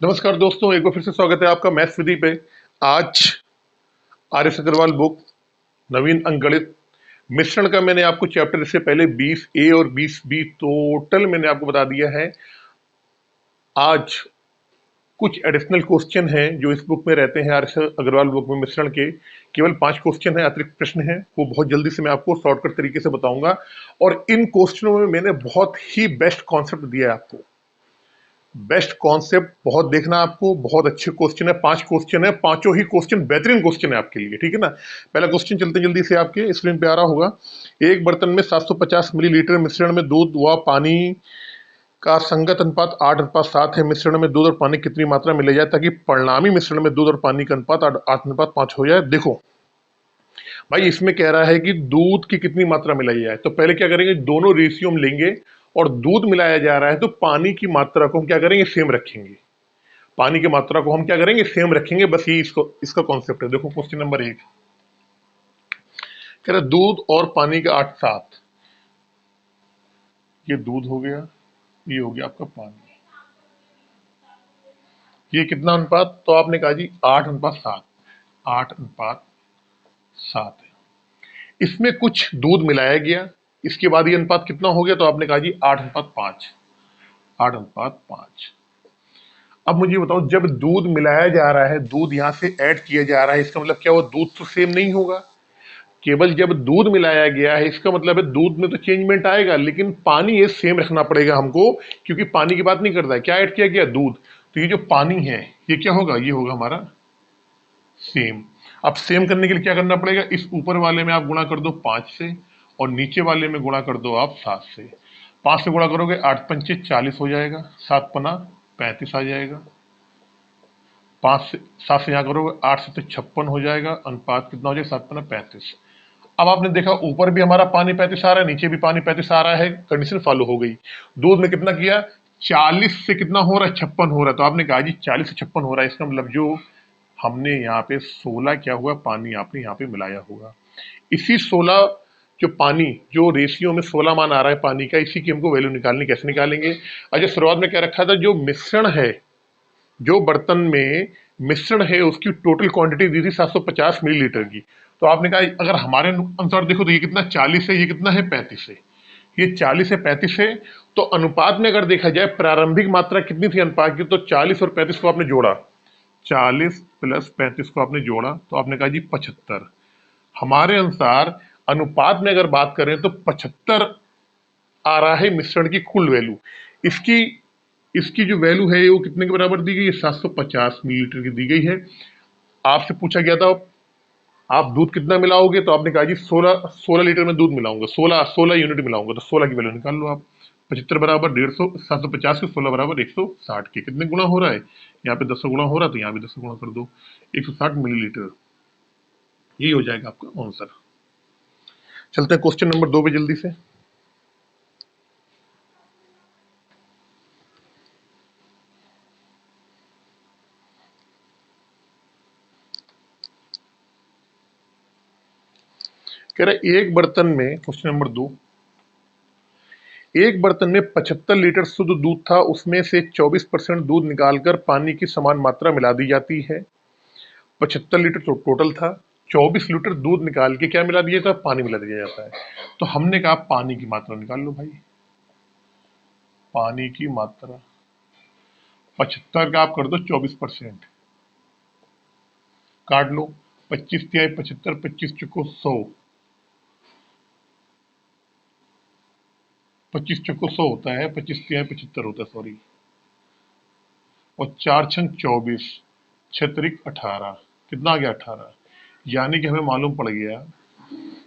नमस्कार दोस्तों, एक बार फिर से स्वागत है आपका मैथ्स विधि पे। आज आर एस अग्रवाल बुक नवीन अंकगणित मिश्रण का मैंने आपको चैप्टर से पहले 20 ए और 20 बी टोटल मैंने आपको बता दिया है। आज कुछ एडिशनल क्वेश्चन हैं जो इस बुक में रहते हैं, आर एस अग्रवाल बुक में मिश्रण के केवल 5 क्वेश्चन हैं, अतिरिक्त प्रश्न हैं, वो बहुत जल्दी से मैं आपको शॉर्टकट तरीके से बताऊंगा। और इन क्वेश्चनों में मैंने बहुत ही बेस्ट कॉन्सेप्ट दिया है आपको। बेस्ट कॉन्सेप्ट बहुत देखना आपको, बहुत अच्छे क्वेश्चन है, 5 क्वेश्चन है, पांचों ही क्वेश्चन बेहतरीन क्वेश्चन है आपके लिए, ठीक है ना। पहला क्वेश्चन चलते जल्दी से, आपके स्क्रीन पे आ रहा होगा। एक बर्तन में 750 मिलीलीटर मिश्रण में दूध व पानी का संगत अनुपात 8:7 है। मिश्रण में दूध और पानी कितनी मात्रा मिलाई जाए ताकि परिणामी मिश्रण में दूध और पानी का अनुपात 8:5 हो जाए। देखो भाई, इसमें कह रहा है कि दूध की कितनी मात्रा मिलाई जाए, तो पहले क्या करेंगे, दोनों रेशियो हम लेंगे और दूध मिलाया जा रहा है तो पानी की मात्रा को हम क्या करेंगे, सेम रखेंगे। पानी की मात्रा को हम क्या करेंगे, सेम रखेंगे। बस ये इसको इसका कॉन्सेप्ट है। देखो क्वेश्चन नंबर 1 कह रहा है दूध और पानी का 8:7। ये दूध हो गया, ये हो गया आपका पानी। ये कितना अनुपात, तो आपने कहा जी 8:7। 8:7 है। इसमें कुछ दूध मिलाया गया, इसके बाद ये अनुपात कितना हो गया, तो आपने कहा जी 8:5। 8:5। अब मुझे बताओ, जब दूध मिलाया जा रहा है, दूध यहां से ऐड किया जा रहा है, इसका मतलब क्या हुआ, दूध तो सेम नहीं होगा। केवल जब दूध मिलाया गया है, इसका मतलब है दूध में तो चेंजमेंट आएगा, लेकिन पानी ये सेम रखना पड़ेगा हमको, क्योंकि पानी की बात नहीं करता है। क्या ऐड किया गया, दूध। तो ये जो पानी है ये क्या होगा, ये होगा हमारा सेम। अब सेम करने के लिए क्या करना पड़ेगा, इस ऊपर वाले में आप गुणा कर दो 5 से, और नीचे वाले में गुणा कर दो आप 7 से। 5 से गुणा करोगे 8×5 = 40 हो जाएगा, 7×5 = 35 आ जाएगा। 5 से 7 से यहाँ करोगे 8 से तो 56 हो जाएगा। अनुपात कितना हो जाएगा, 7×5 = 35। अब आपने देखा ऊपर भी हमारा पानी 35 आ रहा है, नीचे भी पानी 35 आ रहा है, कंडीशन फॉलो हो गई। दूध में कितना किया, 40 से कितना हो रहा है, 56 हो रहा है। तो आपने कहा जी 40 से 56 हो रहा है, इसका मतलब जो हमने यहाँ पे 16 क्या हुआ, पानी आपने यहाँ पे मिलाया होगा। इसी 16 जो पानी, जो रेशियो में 16 मान आ रहा है पानी का, इसी की हमको वैल्यू निकालनी। कैसे निकालेंगे, अच्छा शुरुआत में क्या रखा था, जो मिश्रण है, जो बर्तन में मिश्रण है उसकी टोटल क्वांटिटी दी थी 750 मिलीलीटर की। तो आपने कहा अगर हमारे अनुसार देखो तो ये कितना 40 है, ये कितना है 35 है। ये 40 है 35 है। तो अनुपात में अगर देखा जाए प्रारंभिक मात्रा कितनी थी अनुपात की, तो 40 और 35 को आपने जोड़ा, 40 + 35 को आपने जोड़ा, तो आपने कहा जी 75। हमारे अनुसार अनुपात में अगर बात करें तो 75 आ रहा है मिश्रण की कुल वैल्यू। इसकी इसकी जो वैल्यू है वो कितने के बराबर दी गई है, 750 मिलीलीटर की दी गई है। आपसे पूछा गया था आप दूध कितना मिलाओगे, तो आपने कहा जी 16 लीटर में दूध मिलाऊंगा, 16 यूनिट मिलाऊंगा। तो 16 की वैल्यू निकाल लो आप। 75 बराबर 150, 750 के 16 बराबर 160 के, कितने गुना हो रहा है, यहाँ पे 10 गुना हो रहा है, तो यहाँ भी 10 गुना कर दो, 160 मिलीलीटर। यही हो जाएगा आपका आंसर। चलते हैं क्वेश्चन नंबर 2 पे जल्दी से। कह रहे एक बर्तन में, क्वेश्चन नंबर 2, एक बर्तन में 75 लीटर शुद्ध दूध था, उसमें से 24% दूध निकालकर पानी की समान मात्रा मिला दी जाती है। 75 लीटर तो टोटल था, 24 लीटर दूध निकाल के क्या मिला दिया था, पानी मिला दिया जाता है। तो हमने कहा पानी की मात्रा निकाल लो भाई। पानी की मात्रा 75 का आप कर दो 24%, काट लो। 25 तिहाई 75, 25 चुको 100, 25 चुको 100 होता है, 25 तिहाई 75 होता है, सॉरी। और 4×6 = 24, 6×3 = 18, कितना आ गया 18। यानी कि हमें मालूम पड़ गया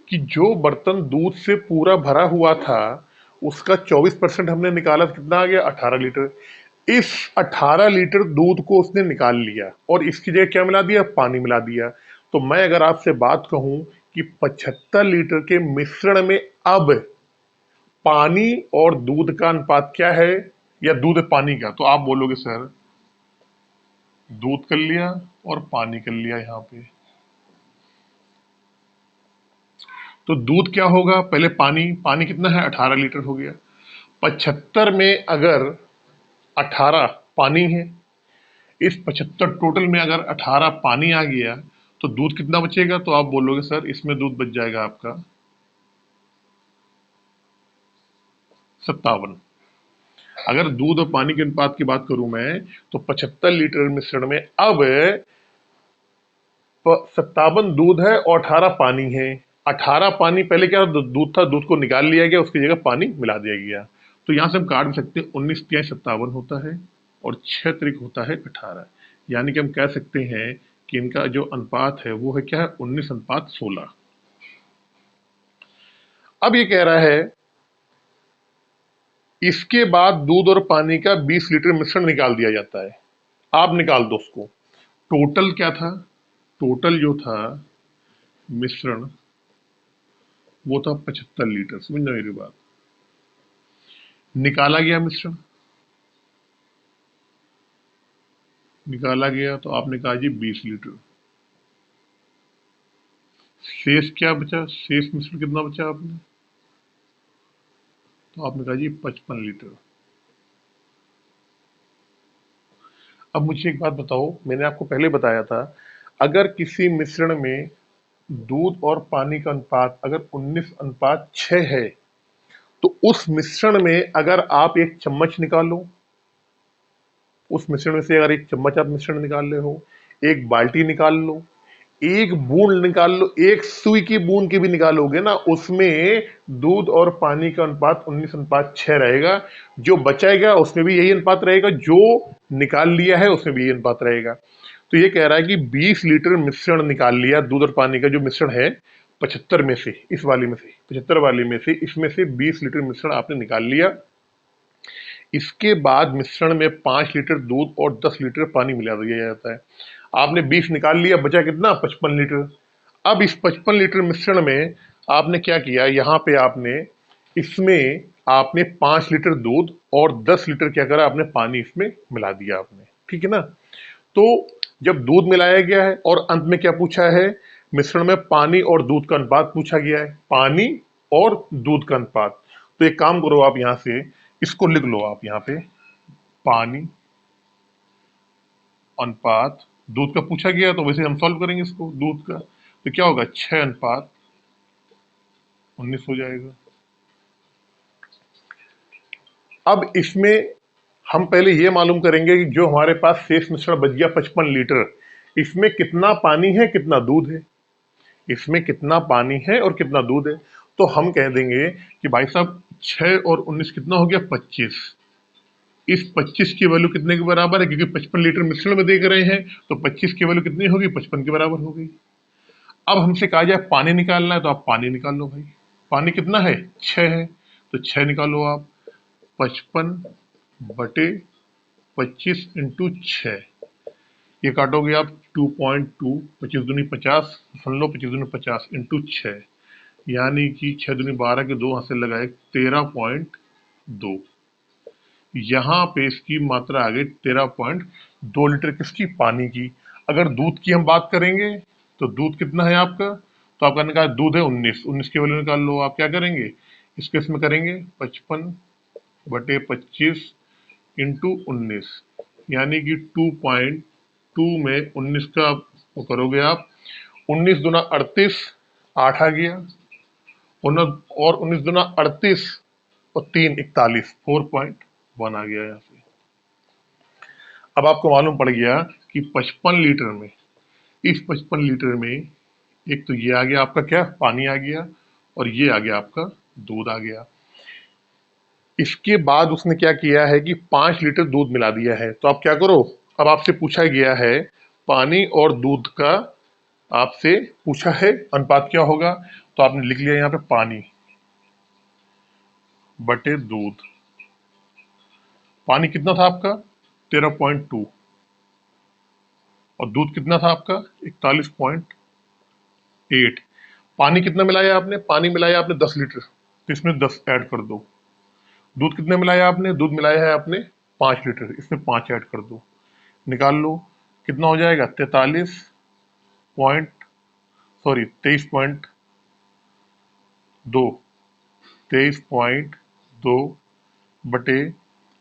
कि जो बर्तन दूध से पूरा भरा हुआ था उसका 24% हमने निकाला, कितना आ गया 18 लीटर। इस 18 लीटर दूध को उसने निकाल लिया और इसकी जगह क्या मिला दिया, पानी मिला दिया। तो मैं अगर आपसे बात कहूं कि 75 लीटर के मिश्रण में अब पानी और दूध का अनुपात क्या है, या दूध पानी का, तो आप बोलोगे सर दूध कर लिया और पानी कर लिया यहाँ पे। तो दूध क्या होगा, पहले पानी, पानी कितना है 18 लीटर हो गया। 75 में अगर 18 पानी है, इस 75 टोटल में अगर 18 पानी आ गया तो दूध कितना बचेगा? तो आप बोलोगे सर इसमें दूध बच जाएगा आपका 57। अगर दूध और पानी के अनुपात की बात करूं मैं तो 75 लीटर मिश्रण में अब 57 दूध है और 18 पानी है। 18 पानी पहले क्या दूध था, दूध को निकाल लिया गया, उसकी जगह पानी मिला दिया गया। तो यहां से हम काट सकते हैं 19 तिया 57 होता है और 6 त्रिक होता है 18। यानी कि हम कह सकते हैं कि इनका जो अनुपात है वो है क्या है 19:16। अब ये कह रहा है इसके बाद दूध और पानी का 20 लीटर मिश्रण निकाल दिया जाता है। आप निकाल दो उसको। टोटल क्या था? टोटल जो था मिश्रण वो था 75 लीटर। समझना मेरी बात। निकाला गया मिश्रण, निकाला गया तो आपने कहा जी 20 लीटर। शेष क्या बचा? शेष मिश्रण कितना बचा आपने? तो आपने कहा जी 55 लीटर। अब मुझे एक बात बताओ, मैंने आपको पहले बताया था अगर किसी मिश्रण में दूध और पानी का अनुपात अगर 19:6 है तो उस मिश्रण में अगर आप एक चम्मच निकालो, उस मिश्रण में से अगर एक चम्मच आप मिश्रण निकाल रहे हो, एक बाल्टी निकाल लो, एक बूंद निकाल लो, एक सुई की बूंद की भी निकालोगे ना, उसमें दूध और पानी का अनुपात 19:6 रहेगा। जो बचाएगा उसमें भी यही अनुपात रहेगा, जो निकाल लिया है उसमें भी यही अनुपात रहेगा। तो ये कह रहा है कि 20 लीटर मिश्रण निकाल लिया, दूध और पानी का जो मिश्रण है 75 में से, इस वाली में से 75 वाली में से, इसमें से 20 लीटर मिश्रण आपने निकाल लिया। इसके बाद मिश्रण में 5 लीटर दूध और 10 लीटर पानी मिला दिया जाता है। आपने 20 निकाल लिया, बचा कितना? 55 लीटर। अब इस 55 लीटर मिश्रण में आपने क्या किया, यहाँ पे आपने इसमें आपने 5 लीटर दूध और 10 लीटर क्या करा आपने? पानी इसमें मिला दिया आपने। ठीक है ना? तो जब दूध मिलाया गया है और अंत में क्या पूछा है? मिश्रण में पानी और दूध का अनुपात पूछा गया है, पानी और दूध का अनुपात। तो एक काम करो, आप यहां से इसको लिख लो। आप यहां पे पानी अनुपात दूध का पूछा गया, तो वैसे हम सॉल्व करेंगे इसको दूध का। तो क्या होगा? 6:19 हो जाएगा। अब इसमें हम पहले ये मालूम करेंगे कि जो हमारे पास शेष मिश्रण बच गया 55 लीटर, इसमें कितना पानी है कितना दूध है? इसमें कितना पानी है और कितना दूध है? तो हम कह देंगे कि भाई साहब 6 और 19 कितना हो गया? 25। इस 25 की वैल्यू कितने के बराबर है? क्योंकि 55 लीटर मिश्रण में देख रहे हैं तो 25 की वैल्यू कितनी होगी? 55 के बराबर हो गई। अब हमसे कहा जाए पानी निकालना है तो आप पानी निकाल लो भाई। पानी कितना है? 6 है, तो 6 निकालो आप। 55/25 × 6, ये काटोगे आप 2.2, 25 दूनी 50, सुन लो 25 दूनी 50 इंटू 6, यानी कि 6 दूनी 12 के 2 हाथ से लगाए 13.2। यहाँ पे इसकी मात्रा आ गई 13.2 लीटर। किसकी? पानी की। अगर दूध की हम बात करेंगे तो दूध कितना है आपका? तो आपका निकाल दूध है 19, 19 की वैल्यू निकाल लो। आप क्या करेंगे इसके? इसमें करेंगे 55/25 इंटू 19, यानी कि 2.2 में 19 का वो करोगे आप। 19 दूना 38, 8 आ गया। और 19 दूना 38 और 3 41, 4.1 आ गया यहाँ से। अब आपको मालूम पड़ गया कि 55 लीटर में, इस 55 लीटर में एक तो ये आ गया आपका क्या? पानी आ गया, और ये आ गया आपका दूध आ गया। इसके बाद उसने क्या किया है कि 5 लीटर दूध मिला दिया है। तो आप क्या करो, अब आपसे पूछा गया है पानी और दूध का, आपसे पूछा है अनुपात क्या होगा, तो आपने लिख लिया यहाँ पे पानी बटे दूध। पानी कितना था आपका? 13.2, और दूध कितना था आपका? 41.8। पानी कितना मिलाया आपने? पानी मिलाया आपने 10 लीटर, तो इसमें 10 ऐड कर दो। दूध कितने मिलाया आपने? दूध मिलाया है आपने 5 लीटर, इसमें 5 ऐड कर दो। निकाल लो कितना हो जाएगा? 43 पॉइंट, सॉरी 23.2, 23.2 बटे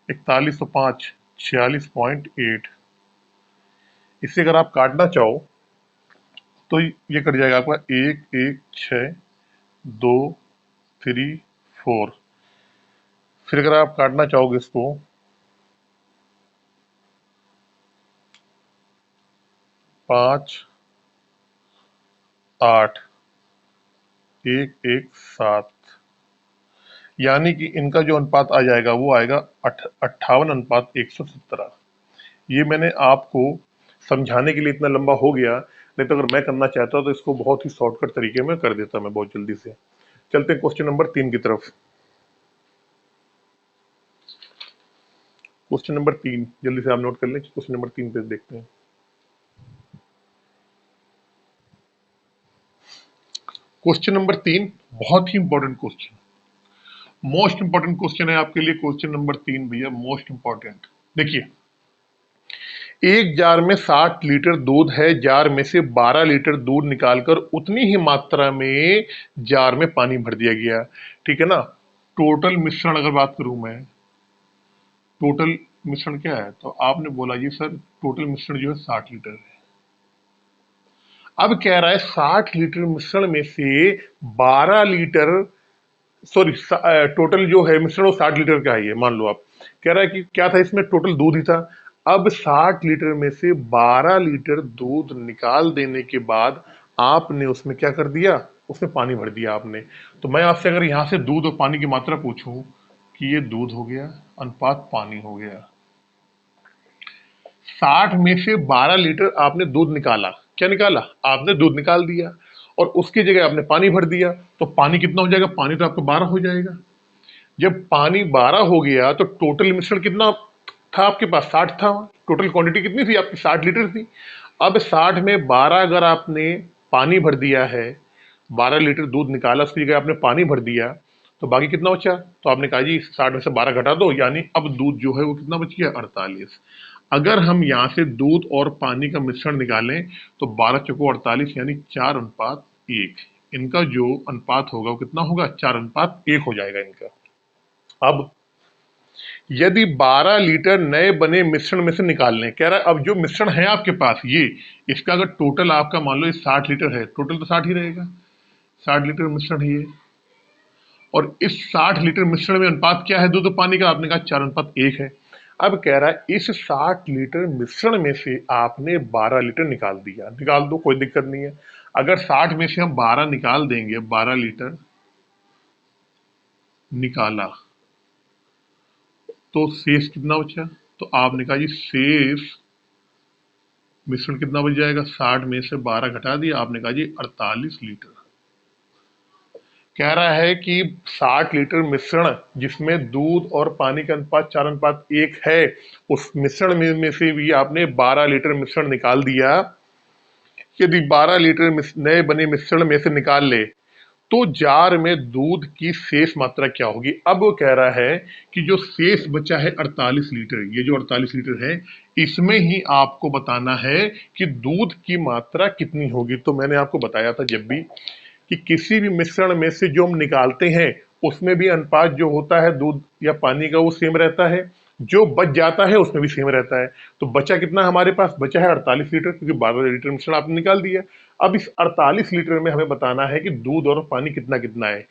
41 तो 5, 46.8। इससे अगर आप काटना चाहो तो ये कट जाएगा आपका 1 1 6 2 3 4। फिर अगर आप काटना चाहोगे इसको 5 8 1 1 7, यानी कि इनका जो अनुपात आ जाएगा वो आएगा 58:117। ये मैंने आपको समझाने के लिए इतना लंबा हो गया, नहीं तो अगर मैं करना चाहता तो इसको बहुत ही शॉर्टकट तरीके में कर देता मैं बहुत जल्दी से। चलते हैं क्वेश्चन नंबर 3 की तरफ। क्वेश्चन नंबर 3 जल्दी से आप नोट कर लें, क्वेश्चन नंबर 3 पे देखते हैं। क्वेश्चन नंबर 3 बहुत ही important question, most important question है आपके लिए क्वेश्चन नंबर 3 भैया, मोस्ट इंपॉर्टेंट। देखिए, एक जार में 60 लीटर दूध है, जार में से 12 लीटर दूध निकालकर उतनी ही मात्रा में जार में पानी भर दिया गया, ठीक है ना। टोटल मिश्रण अगर बात करूं मैं, टोटल मिश्रण क्या है, तो आपने बोला जी सर टोटल मिश्रण जो है 60 लीटर है। अब कह रहा है 60 लीटर मिश्रण में से 12 लीटर, सॉरी टोटल जो है मिश्रण वो 60 लीटर का ही है, मान लो आप। कह रहा है कि क्या था इसमें, टोटल दूध ही था। अब 60 लीटर में से 12 लीटर दूध निकाल देने के बाद आपने उसमें क्या कर दिया, उसमें पानी भर दिया आपने। तो मैं आपसे अगर यहां से दूध और पानी की मात्रा पूछूं कि ये दूध हो गया अनुपात पानी हो गया, 60 में से 12 लीटर आपने दूध निकाला, क्या निकाला, आपने दूध निकाल दिया और उसकी जगह आपने पानी भर दिया, तो पानी कितना हो जाएगा, पानी तो आपका 12 हो जाएगा। जब पानी 12 हो गया तो टोटल मिश्रण कितना था आपके पास, 60 था। टोटल क्वांटिटी कितनी थी आपकी, 60 लीटर थी। अब 60 में 12 अगर आपने पानी भर दिया है, 12 लीटर दूध निकाला उसकी जगह आपने पानी भर दिया, तो बाकी कितना बचा, तो आपने कहा जी 60 में से 12 घटा दो, यानी अब दूध जो है वो कितना बच गया, 48। अगर हम यहाँ से दूध और पानी का मिश्रण निकालें तो 12 चौको 48, यानी 4:1। इनका जो अनुपात होगा वो कितना होगा, 4:1 हो जाएगा इनका। अब यदि 12 लीटर नए बने मिश्रण में से निकालने, कह रहा है अब जो मिश्रण है आपके पास ये, इसका अगर टोटल आपका मान लो ये 60 लीटर है, टोटल तो 60 ही रहेगा, 60 लीटर मिश्रण है ये। और इस 60 लीटर मिश्रण में अनुपात क्या है दूध और पानी का, आपने कहा 4:1 है। अब कह रहा है इस 60 लीटर मिश्रण में से आपने 12 लीटर निकाल दिया, निकाल दो कोई दिक्कत नहीं है। अगर 60 में से हम 12 निकाल देंगे, 12 लीटर निकाला तो शेष कितना बचा, तो आपने कहा जी शेष मिश्रण कितना बच जाएगा, 60 में से 12 घटा दिया, आपने कहा जी 48 लीटर। कह रहा है कि 60 लीटर मिश्रण जिसमें दूध और पानी का अनुपात 4:1 है, उस मिश्रण में से भी आपने 12 लीटर मिश्रण निकाल दिया। यदि 12 लीटर नए बने मिश्रण में से निकाल ले तो जार में दूध की शेष मात्रा क्या होगी। अब वो कह रहा है कि जो शेष बचा है 48 लीटर, ये जो 48 लीटर है इसमें ही आपको बताना है कि दूध की मात्रा कितनी होगी। तो मैंने आपको बताया था जब भी कि किसी भी मिश्रण में से जो हम निकालते हैं उसमें भी अनुपात जो होता है दूध या पानी का वो सेम रहता है, जो बच जाता है उसमें भी सेम रहता है। तो बचा कितना हमारे पास, बचा है 48 लीटर, क्योंकि 12 लीटर मिश्रण आपने निकाल दिया। अब इस 48 लीटर में हमें बताना है कि दूध और पानी कितना कितना है।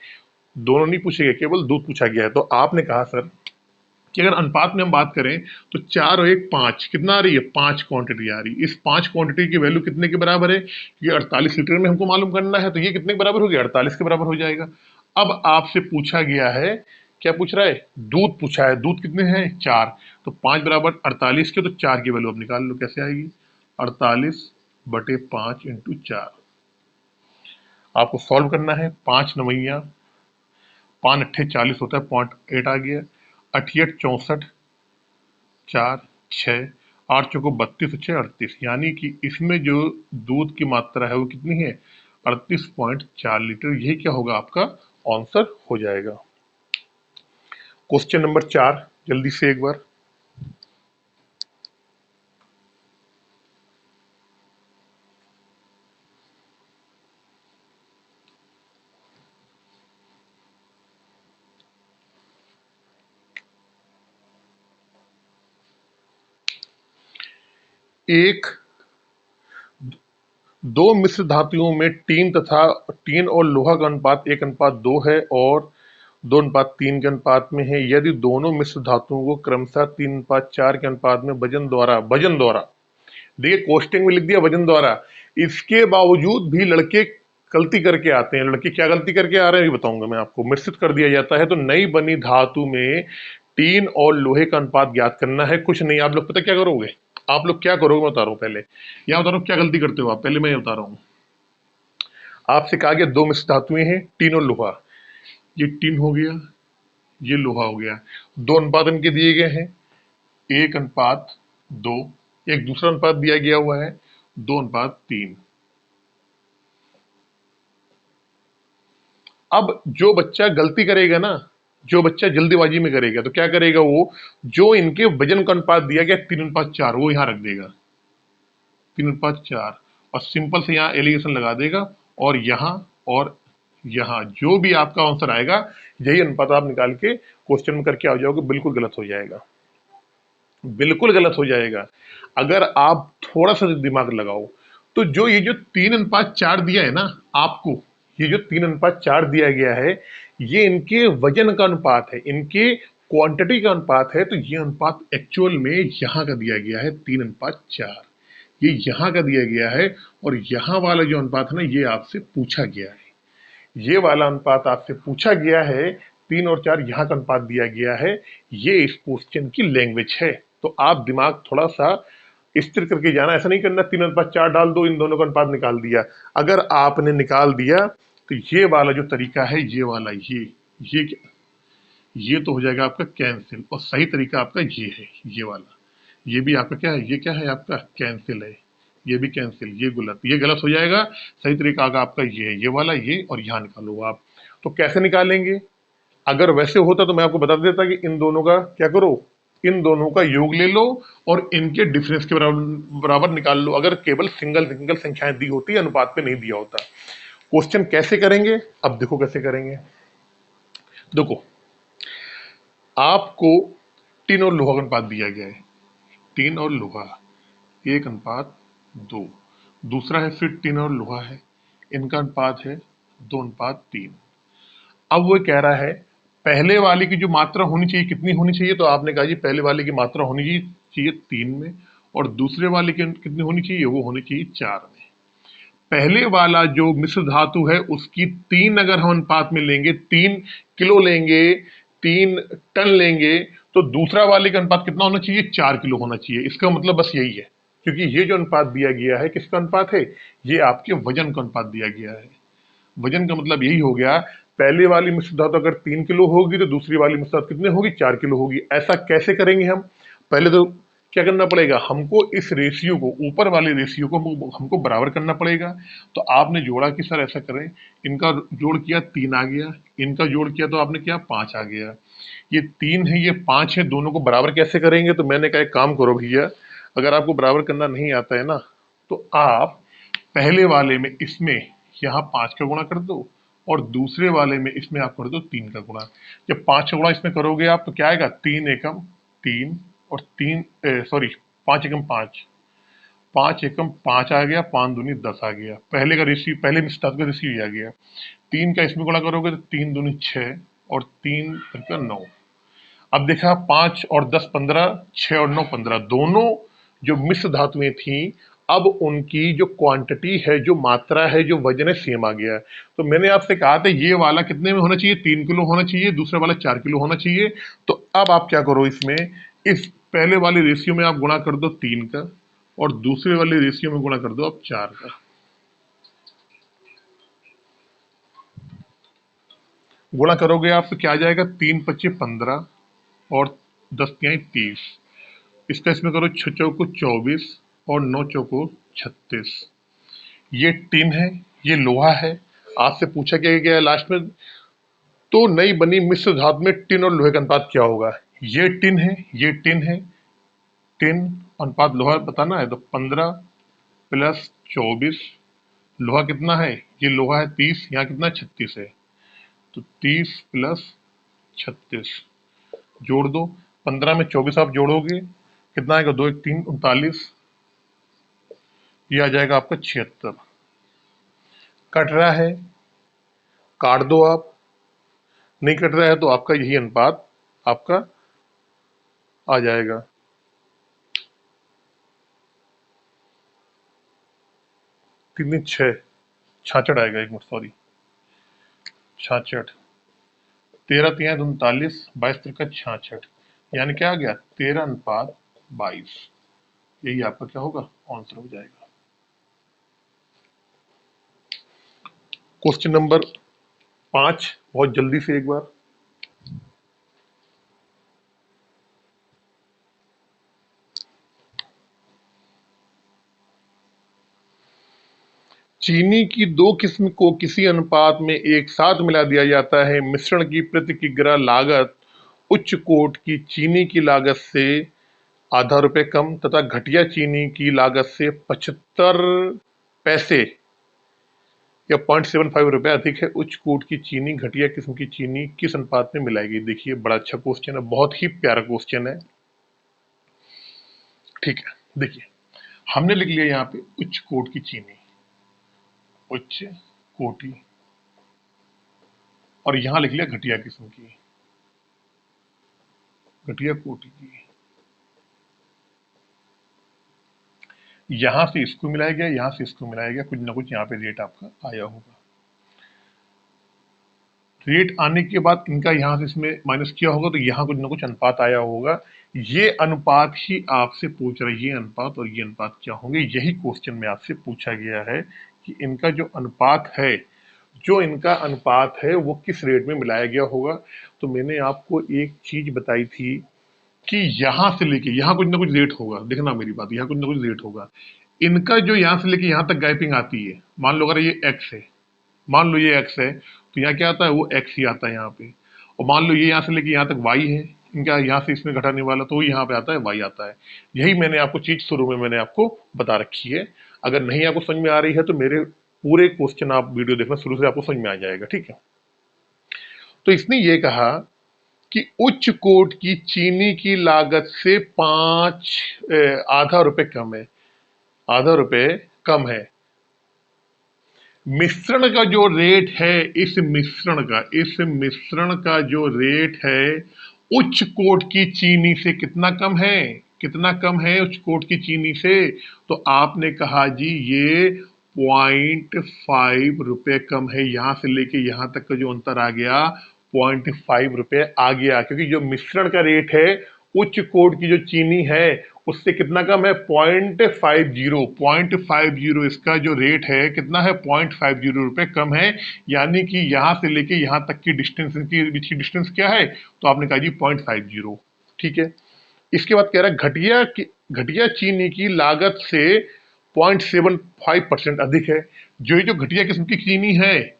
दोनों नहीं पूछे गए, केवल दूध पूछा गया है। तो आपने कहा सर कि अगर अनुपात में हम बात करें तो 4 और 1 5, कितना आ रही है, 5 क्वांटिटी आ रही है। इस 5 क्वांटिटी की वैल्यू कितने के बराबर है, ये 48 लीटर में हमको मालूम करना है, तो ये कितने के बराबर हो गया, 48 के बराबर हो जाएगा। अब आपसे पूछा गया है, क्या पूछ रहा है, दूध पूछा है, दूध कितने हैं, 4, तो 5 बराबर 48 के, तो 4 की वैल्यू अब निकाल लो, कैसे आएगी, 48/5 इंटू 4। आपको सॉल्व करना है, 5 नवैया 5 अट्ठे 40 होता है, 0.8 आ गया, 88 64 4 6 8 चौको 32 6 38, यानी कि इसमें जो दूध की मात्रा है वो कितनी है, 38.4 लीटर। यही क्या होगा, आपका आंसर हो जाएगा। क्वेश्चन नंबर 4 जल्दी से एक बार। एक दो मिश्र धातुओं में टीन और लोहा का अनुपात 1:2 है और 2:3 के अनुपात में है। यदि दोनों मिश्र धातुओं को क्रमशः 3:4 के अनुपात में वजन द्वारा देखिए कोष्टक में लिख दिया वजन द्वारा, इसके बावजूद भी लड़के गलती करके आते हैं। लड़के क्या गलती करके आ रहे हैं ये बताऊंगा मैं आपको। मिश्रित कर दिया जाता है तो नई बनी धातु में टीन और लोहे का अनुपात ज्ञात करना है। कुछ नहीं, आप लोग पता क्या करोगे, आप लोग क्या करोगे मैं बता रहा हूं। पहले यहाँ बता रहा हूँ क्या गलती करते हो आप, पहले मैं ये बता रहा हूँ। आपसे कहा गया दो मिश्र धातुएं हैं टीन और लोहा, ये टीन हो गया, ये लोहा हो गया। दो अनुपात इनके दिए गए हैं 1:2, एक दूसरा अनुपात दिया गया हुआ है 2:3। अब जो बच्चा गलती करेगा ना, जो बच्चा जल्दीबाजी में करेगा तो क्या करेगा, वो जो इनके वजन का अनुपात दिया गया 3:4 वो यहां रख देगा 3:4 और सिंपल से यहाँ एलिगेशन लगा देगा और यहाँ जो भी आपका आंसर आएगा यही अनुपात आप निकाल के क्वेश्चन में करके आ जाओगे। बिल्कुल गलत हो जाएगा, बिल्कुल गलत हो जाएगा। अगर आप थोड़ा सा दिमाग लगाओ तो ये जो 3:4 दिया है ना आपको, ये जो 3:4 दिया गया है ये इनके वजन का अनुपात है, इनके क्वांटिटी का अनुपात है। तो ये अनुपात एक्चुअल में यहाँ का दिया गया है 3:4, ये यहाँ का दिया गया है। और यहाँ वाला जो अनुपात है ना ये आपसे पूछा गया है, ये वाला अनुपात आपसे पूछा गया है। 3 और 4 यहाँ का अनुपात दिया गया है, ये इस क्वेश्चन की लैंग्वेज है। तो आप दिमाग थोड़ा सा स्थिर करके जाना, ऐसा नहीं करना 3:4 डाल दो इन दोनों का अनुपात निकाल दिया। अगर आपने निकाल दिया तो ये वाला जो तरीका है, ये वाला ये तो हो जाएगा आपका कैंसिल, और सही तरीका आपका ये है, ये वाला, ये भी आपका क्या है, ये क्या है आपका कैंसिल है, ये भी कैंसिल, ये गलत हो जाएगा। सही तरीका आगा आपका ये है, ये वाला, ये और यहाँ निकालो आप। तो कैसे निकालेंगे, अगर वैसे होता तो मैं आपको बता देता कि इन दोनों का क्या करो, इन दोनों का योग ले लो और इनके डिफरेंस के बराबर निकाल लो। अगर केवल सिंगल सिंगल संख्याएं दी होती, अनुपात पे नहीं दिया होता। क्वेश्चन कैसे करेंगे, अब देखो कैसे करेंगे। देखो आपको टीन और लोहा का अनुपात दिया गया है, टीन और लोहा 1:2, दूसरा है फिर टीन और लोहा है, इनका अनुपात है 2:3। अब वो कह रहा है पहले वाले की जो मात्रा होनी चाहिए कितनी होनी चाहिए, तो आपने कहा जी पहले वाले की मात्रा होनी चाहिए 3 में और दूसरे वाले की कितनी होनी चाहिए, वो होनी चाहिए 4 में। पहले वाला जो मिश्र धातु है उसकी 3 अगर हम अनुपात में लेंगे, 3 किलो लेंगे, 3 टन लेंगे, तो दूसरा वाले का अनुपात कितना होना चाहिए, 4 किलो होना चाहिए। इसका मतलब बस यही है, क्योंकि ये जो अनुपात दिया गया है किसका अनुपात है, ये आपके वजन का अनुपात दिया गया है। वजन का मतलब यही हो गया, पहले वाली मिश्र धातु अगर 3 किलो होगी तो दूसरी वाली मिश्र धातु कितने होगी, 4 किलो होगी। ऐसा कैसे करेंगे हम, पहले तो क्या करना पड़ेगा, हमको इस रेशियो को, ऊपर वाले रेशियो को हमको बराबर करना पड़ेगा। तो आपने जोड़ा कि सर ऐसा करें, इनका जोड़ किया 3 आ गया, इनका जोड़ किया तो आपने क्या 5 आ गया, ये 3 है ये 5 है, दोनों को बराबर कैसे करेंगे। तो मैंने कहा एक काम करो भैया, अगर आपको बराबर करना नहीं आता है ना तो आप पहले वाले में इसमें यहाँ 5 का गुणा कर दो और दूसरे वाले में इसमें आप कर दो 3 का गुणा। जब 5 का गुणा इसमें करोगे आप तो क्या आएगा, 3 एकम 3 और 5 एकम 5, 5 एकम 5 आ गया, 5 दूनी 10 आ गया। पहले का रेशियो, पहले में का रेशियो आ गया। 3 का इसमें गुणा करोगे तो 3 दूनी 6 और 3 का 9। अब देखा 5 और 10 15, 6 और 9 15, दोनों जो मिश्र धातुएं थी अब उनकी जो क्वांटिटी है, जो मात्रा है, जो वजन है सेम आ गया है। तो मैंने आपसे कहा था ये वाला कितने में होना चाहिए, 3 किलो होना चाहिए, दूसरा वाला 4 किलो होना चाहिए। तो अब आप क्या करो, इसमें इस पहले वाले रेशियो में आप गुणा कर दो 3 का और दूसरे वाले रेशियो में गुणा कर दो आप 4 का। गुणा करोगे आप तो क्या आ जाएगा, 3 25 15 और 10 तिहाई 30। इसका इसमें करो 6 चौको 24 और 9 चौको 36। ये टिन है, ये लोहा है। आपसे पूछा गया है लास्ट में, तो नई बनी मिश्र धातु में टिन और लोहे का अनुपात क्या होगा। ये टिन है, ये टिन है, टिन अनुपात लोहा बताना है तो 15 प्लस 24, लोहा कितना है, ये लोहा है 30, यहाँ कितना 36 है, तो 30 प्लस 36 जोड़ दो, 15 में 24 आप जोड़ोगे कितना आएगा, 2 1 3 39, ये आ जाएगा आपका 76। कट रहा है काट दो आप, नहीं कट रहा है तो आपका यही अनुपात आपका आ जाएगा। तीन तीन छः, 66 आएगा, एक मिनट सॉरी, 66, 13 3 39, 22 3 66, यानी क्या आ गया 13:22। यही आपका क्या होगा आंसर हो जाएगा। क्वेश्चन नंबर 5 बहुत जल्दी से एक बार। चीनी की दो किस्म को किसी अनुपात में एक साथ मिला दिया जाता है। मिश्रण की प्रति किग्रा लागत उच्च कोट की चीनी की लागत से आधा रुपए कम तथा घटिया चीनी की लागत से 75 पैसे या 0.75 रुपए अधिक है। उच्च कोट की चीनी घटिया किस्म की चीनी किस अनुपात में मिलाई गई? देखिए बड़ा अच्छा क्वेश्चन है, बहुत ही प्यारा क्वेश्चन है। ठीक है, देखिए हमने लिख लिया यहाँ पे उच्च कोट की चीनी, उच्च कोटि, और यहां लिख लिया घटिया किस्म की, घटिया कोटि की। यहां से इसको मिलाया गया, यहां से इसको मिलाया गया, कुछ ना कुछ यहाँ पे रेट आपका आया होगा। रेट आने के बाद इनका यहां से इसमें माइनस किया होगा तो यहाँ कुछ ना कुछ अनुपात आया होगा। ये अनुपात ही आपसे पूछ रहा है, ये अनुपात और ये अनुपात क्या होंगे, यही क्वेश्चन में आपसे पूछा गया है कि इनका जो अनुपात है, जो इनका अनुपात है वो किस रेट में मिलाया गया होगा। तो मैंने आपको एक चीज बताई थी कि यहां से लेके यहां कुछ ना कुछ रेट होगा, देखना मेरी बात, यहां कुछ ना कुछ रेट होगा। इनका जो यहां से लेके यहां तक गैपिंग आती है, मान लो अगर ये एक्स है, मान लो ये एक्स है तो यहाँ क्या आता है, वो एक्स ही आता है यहाँ पे। और मान लो ये यहाँ से लेके यहाँ तक वाई है, इनका यहाँ से इसमें घटाने वाला तो यहाँ पे आता है वाई आता है। यही मैंने आपको चीज शुरू में मैंने आपको बता रखी है। अगर नहीं आपको समझ में आ रही है तो मेरे पूरे क्वेश्चन आप वीडियो देखना, शुरू से आपको समझ में आ जाएगा। ठीक है, तो इसने ये कहा कि उच्च कोट की चीनी की लागत से आधा रुपए कम है, आधा रुपए कम है। मिश्रण का जो रेट है, इस मिश्रण का जो रेट है उच्च कोट की चीनी से कितना कम है, कितना कम है उच्च कोट की चीनी से? तो आपने कहा जी ये 0.5 रुपए कम है। यहां से लेके यहां तक का जो अंतर आ गया 0.5 रुपए आ गया, क्योंकि जो मिश्रण का रेट है उच्च कोट की जो चीनी है उससे कितना कम है 0.50, 0.50 इसका जो रेट है कितना है 0.50 रुपए कम है। यानी कि यहां से लेके यहां तक की डिस्टेंस, इनकी बीच की डिस्टेंस क्या है, तो आपने कहा जी 0.50। ठीक है, इसके बाद कह रहा है घटिया चीनी की लागत से 0.75% अधिक है। जो घटिया किस्म की चीनी है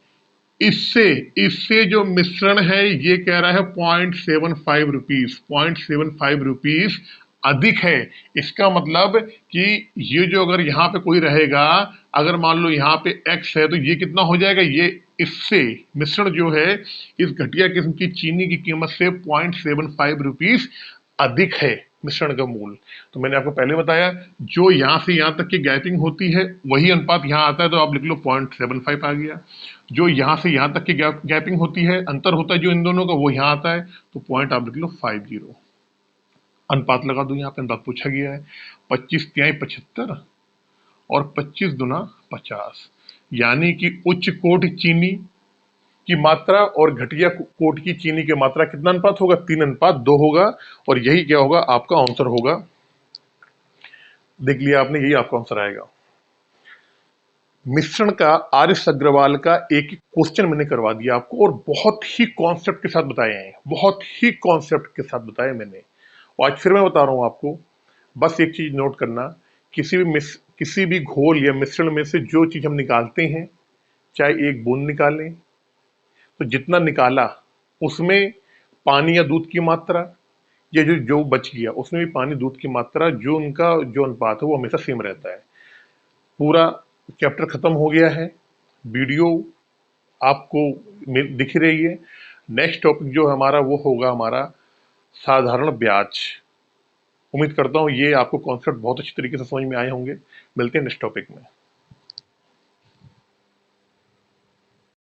इससे इससे जो मिश्रण है ये कह रहा है 0.75 रुपीज, 0.75 रुपीज अधिक है। इसका मतलब कि ये जो अगर यहाँ पे कोई रहेगा, अगर मान लो यहाँ पे x है तो ये कितना हो जाएगा, ये इससे मिश्रण जो है इस घटिया किस्म की चीनी की कीमत से 0.75 रुपीज अधिक है मिश्रण का मूल। तो मैंने आपको पहले बताया जो यहाँ से यहाँ तक की गैपिंग होती है वही अनुपात यहाँ आता है, तो आप लिख लो 0.75 आ गया। जो यहाँ से यहाँ तक की गैपिंग होती है, अंतर होता है जो इन दोनों का, वो यहाँ आता है, तो पॉइंट आप लिख लो 50। अनुपात लगा दो, यहाँ पे अनुपात पूछा गया है 25 तिहाई 75 और 25 दुना 50, यानी कि उच्च कोट चीनी की मात्रा और घटिया कोट की चीनी की मात्रा कितना अनुपात होगा, 3:2 होगा। और यही क्या होगा आपका आंसर होगा। देख लिया आपने, यही आपका आंसर आएगा। मिश्रण का आर.एस. अग्रवाल का एक क्वेश्चन मैंने करवा दिया आपको और बहुत ही कॉन्सेप्ट के साथ बताए हैं, बहुत ही कॉन्सेप्ट के साथ बताया मैंने। और आज फिर मैं बता रहा हूं आपको, बस एक चीज नोट करना, किसी भी घोल या मिश्रण में से जो चीज हम निकालते हैं, चाहे एक बूंद निकालें तो जितना निकाला उसमें पानी या दूध की मात्रा, या जो जो बच गया उसमें भी पानी दूध की मात्रा, जो उनका जो अनुपात है वो हमेशा सेम रहता है। पूरा चैप्टर खत्म हो गया है, वीडियो आपको दिख रही है। नेक्स्ट टॉपिक जो हमारा वो होगा हमारा साधारण ब्याज। उम्मीद करता हूँ ये आपको कॉन्सेप्ट बहुत अच्छी तरीके से समझ में आए होंगे। मिलते हैं नेक्स्ट टॉपिक में।